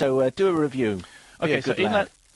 So do a review. Okay, so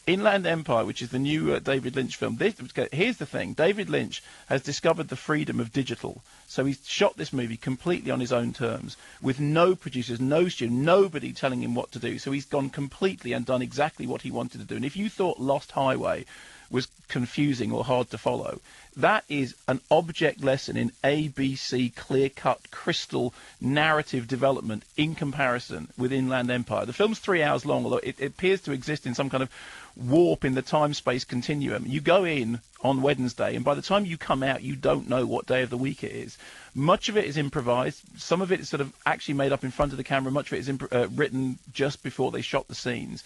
Inland Empire, which is the new David Lynch film. Here's the thing. David Lynch has discovered the freedom of digital. So he's shot this movie completely on his own terms, with no producers, no studio, nobody telling him what to do. So he's gone completely and done exactly what he wanted to do. And if you thought Lost Highway was confusing or hard to follow, that is an object lesson in ABC clear-cut, crystal narrative development in comparison with Inland Empire. The film's 3 hours long, although it appears to exist in some kind of warp in the time-space continuum. You go in on Wednesday, and by the time you come out, you don't know what day of the week it is. Much of it is improvised. Some of it is sort of actually made up in front of the camera. Much of it is written just before they shot the scenes.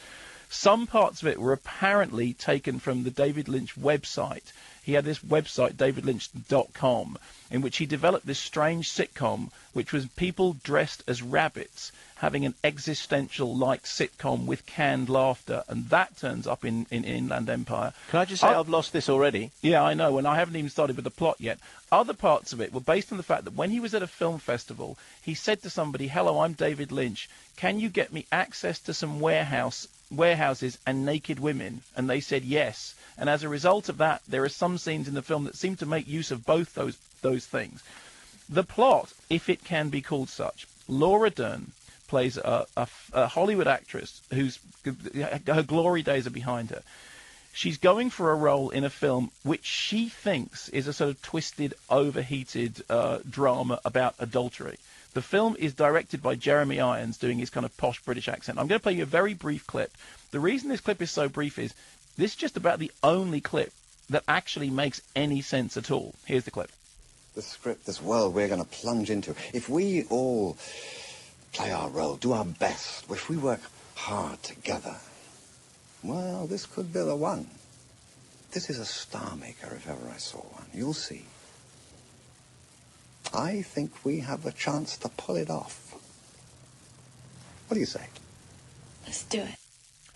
Some parts of it were apparently taken from the David Lynch website. He had this website, davidlynch.com, in which he developed this strange sitcom, which was people dressed as rabbits having an existential-like sitcom with canned laughter, and that turns up in Inland Empire. Can I just say I've lost this already? Yeah, I know, and I haven't even started with the plot yet. Other parts of it were based on the fact that when he was at a film festival, he said to somebody, "Hello, I'm David Lynch. Can you get me access to some warehouses and naked women?" And they said yes. And as a result of that, there are some scenes in the film that seem to make use of both those things. The plot, if it can be called such, Laura Dern plays a Hollywood actress her glory days are behind her. She's going for a role in a film which she thinks is a sort of twisted, overheated drama about adultery. The film is directed by Jeremy Irons, doing his kind of posh British accent. I'm going to play you a very brief clip. The reason this clip is so brief is this is just about the only clip that actually makes any sense at all. Here's the clip. The script, this world we're going to plunge into, if we all play our role, do our best, if we work hard together, well, this could be the one. This is a star maker if ever I saw one. You'll see. I think we have a chance to pull it off. What do you say? Let's do it.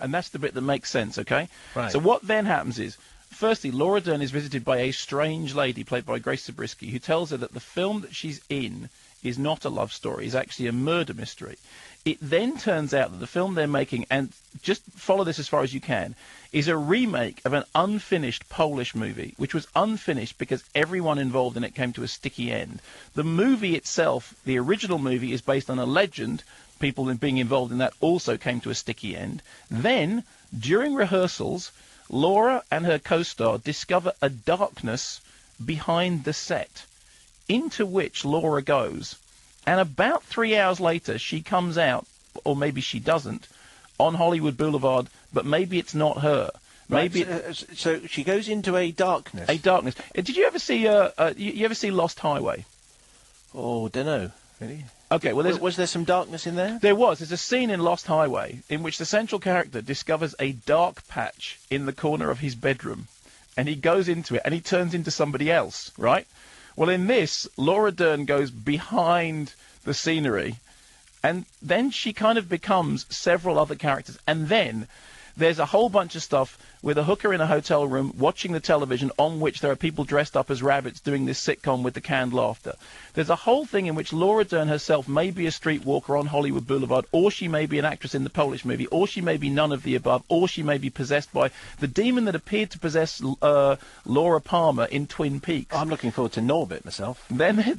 And that's the bit that makes sense, okay? Right. So what then happens is, firstly, Laura Dern is visited by a strange lady played by Grace Zabriskie, who tells her that the film that she's in is not a love story, is actually a murder mystery. It then turns out that the film they're making, and just follow this as far as you can, is a remake of an unfinished Polish movie, which was unfinished because everyone involved in it came to a sticky end. The movie itself, the original movie, is based on a legend. People being involved in that also came to a sticky end. Then, during rehearsals, Laura and her co-star discover a darkness behind the set, into which Laura goes. And about 3 hours later, she comes out, or maybe she doesn't, on Hollywood Boulevard, but maybe it's not her. Maybe so she goes into a darkness. A darkness. Did you ever see you ever see Lost Highway? Oh, don't know. Really? Okay, well, was there some darkness in there? There was. There's a scene in Lost Highway in which the central character discovers a dark patch in the corner of his bedroom, and he goes into it, and he turns into somebody else, right? Well, in this, Laura Dern goes behind the scenery, and then she kind of becomes several other characters, and then there's a whole bunch of stuff with a hooker in a hotel room watching the television on which there are people dressed up as rabbits doing this sitcom with the canned laughter. There's a whole thing in which Laura Dern herself may be a streetwalker on Hollywood Boulevard, or she may be an actress in the Polish movie, or she may be none of the above, or she may be possessed by the demon that appeared to possess Laura Palmer in Twin Peaks. I'm looking forward to Norbit myself. Then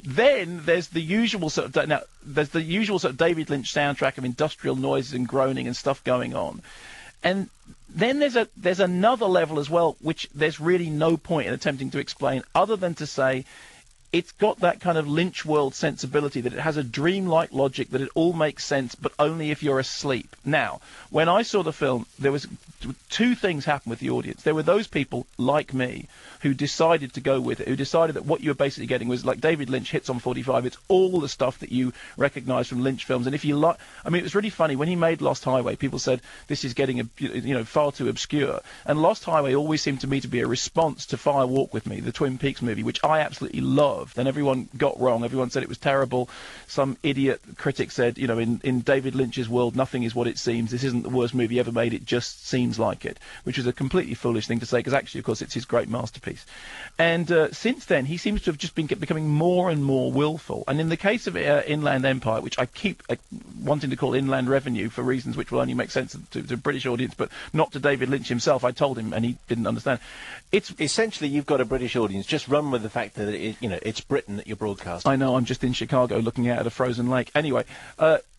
there's the usual sort of David Lynch soundtrack of industrial noises and groaning and stuff going on. And then there's another level as well, which there's really no point in attempting to explain, other than to say it's got that kind of Lynch world sensibility, that it has a dreamlike logic, that it all makes sense, but only if you're asleep. Now, when I saw the film, there was two things happened with the audience. There were those people like me who decided to go with it, who decided that what you were basically getting was like David Lynch hits on 45. It's all the stuff that you recognise from Lynch films. And if you like, I mean, it was really funny when he made Lost Highway. People said this is getting far too obscure. And Lost Highway always seemed to me to be a response to Fire Walk with Me, the Twin Peaks movie, which I absolutely loved. And everyone got wrong. Everyone said it was terrible. Some idiot critic said, in David Lynch's world, nothing is what it seems. This isn't the worst movie ever made. It just seems things like it, which was a completely foolish thing to say, because actually, of course, it's his great masterpiece. And since then, he seems to have just been becoming more and more willful. And in the case of Inland Empire, which I keep wanting to call Inland Revenue for reasons which will only make sense to a British audience, but not to David Lynch himself. I told him, and he didn't understand. It's essentially, you've got a British audience. Just run with the fact that it's Britain that you're broadcasting. I know. I'm just in Chicago looking out at a frozen lake. Anyway,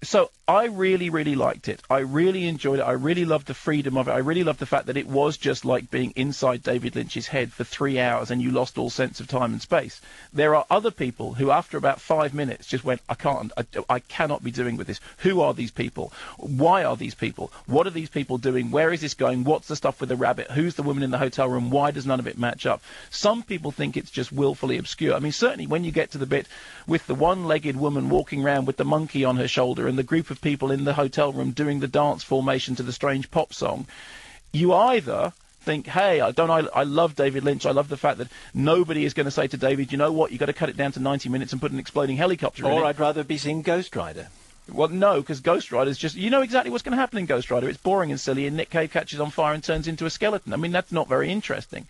so I really, really liked it. I really enjoyed it. I really loved the freedom of it. I really loved the fact that it was just like being inside David Lynch's head for 3 hours, and you lost all sense of time and space. There are other people who, after about 5 minutes, just went, I cannot be doing with this. Who are these people? Why are these people? What are these people doing? Where is this going? What's the stuff with the rabbit? Who's the woman in the hotel room? Why does none of it match up? Some people think it's just willfully obscure. I mean, certainly when you get to the bit with the one-legged woman walking around with the monkey on her shoulder and the group of people in the hotel room doing the dance formation to the strange pop song, you either think, hey, I love David Lynch. I love the fact that nobody is going to say to David, you know what, you've got to cut it down to 90 minutes and put an exploding helicopter in it. Or I'd rather be seeing Ghost Rider. Well, no, because Ghost Rider's just... You know exactly what's going to happen in Ghost Rider. It's boring and silly, and Nick Cave catches on fire and turns into a skeleton. I mean, that's not very interesting.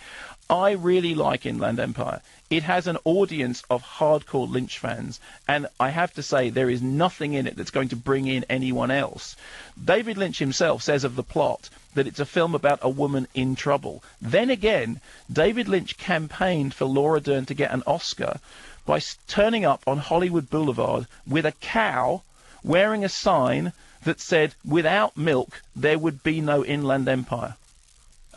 I really like Inland Empire. It has an audience of hardcore Lynch fans, and I have to say there is nothing in it that's going to bring in anyone else. David Lynch himself says of the plot that it's a film about a woman in trouble. Then again, David Lynch campaigned for Laura Dern to get an Oscar by turning up on Hollywood Boulevard with a cow wearing a sign that said, without milk, there would be no Inland Empire.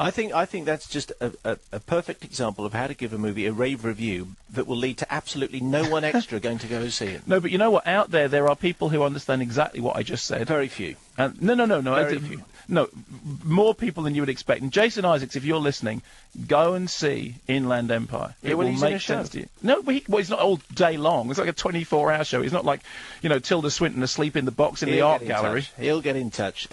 I think that's just a perfect example of how to give a movie a rave review that will lead to absolutely no one extra going to go see it. No, but you know what? Out there are people who understand exactly what I just said. Very few. No. Very few. No, more people than you would expect. And Jason Isaacs, if you're listening, go and see Inland Empire. Yeah, it will he's in a make show. sense to you. No, but he's not all day long. It's like a 24-hour show. He's not like, Tilda Swinton asleep in the box in the art gallery. He'll get in touch.